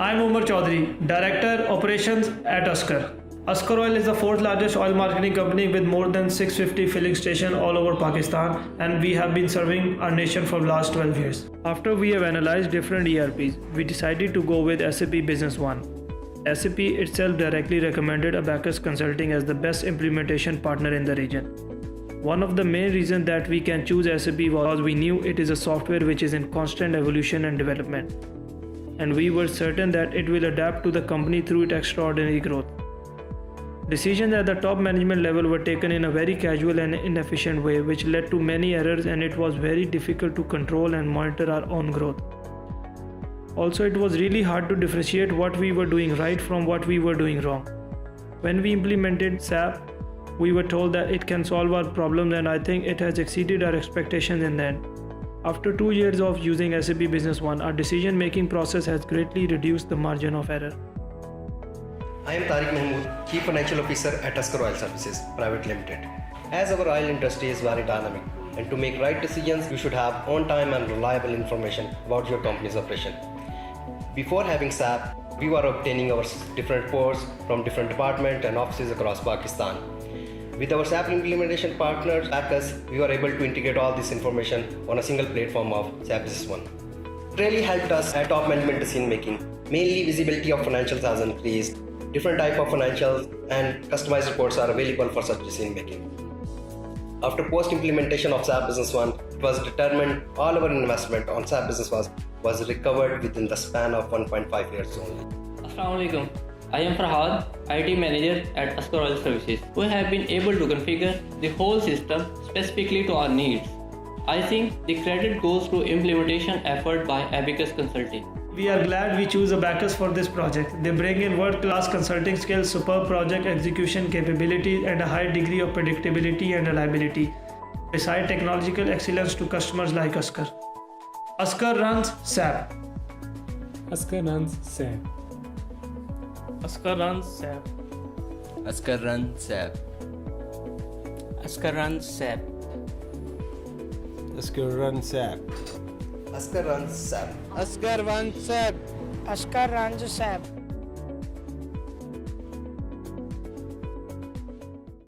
I'm Umar Chaudhary, Director Operations at Askar. Askar Oil is the fourth largest oil marketing company with more than 650 filling stations all over Pakistan, and we have been serving our nation for the last 12 years. After we have analyzed different ERPs, we decided to go with SAP Business One. SAP itself directly recommended Abacus Consulting as the best implementation partner in the region. One of the main reasons that we can choose SAP was we knew it is a software which is in constant evolution and development, and we were certain that it will adapt to the company through its extraordinary growth. Decisions at the top management level were taken in a very casual and inefficient way, which led to many errors, and it was very difficult to control and monitor our own growth. Also, it was really hard to differentiate what we were doing right from what we were doing wrong. When we implemented SAP, we were told that it can solve our problems, and I think it has exceeded our expectations in the end. After 2 years of using SAP Business One, our decision-making process has greatly reduced the margin of error. I am Tariq Mahmood, Chief Financial Officer at Askar Oil Services Private Limited. As our oil industry is very dynamic, and to make right decisions, you should have on-time and reliable information about your company's operation. Before having SAP, we were obtaining our different reports from different departments and offices across Pakistan. With our SAP implementation partner, Abacus, we were able to integrate all this information on a single platform of SAP Business One. It really helped us at top management decision making. Mainly, visibility of financials has increased. Different type of financials and customized reports are available for such decision making. After post-implementation of SAP Business One, it was determined all our investment on SAP Business was recovered within the span of 1.5 years only. Assalamualaikum. I am Farhad, IT Manager at Askar Oil Services. We have been able to configure the whole system specifically to our needs. I think the credit goes to implementation effort by Abacus Consulting. We are glad we choose Abacus for this project. They bring in world-class consulting skills, superb project execution capabilities, and a high degree of predictability and reliability, beside technological excellence to customers like Askar. Askar runs SAP. Askar runs SAP. Askar runs SAP. Askar runs SAP. Askar runs SAP. Askar runs SAP. Askar runs SAP. Askar runs SAP. Askar runs SAP.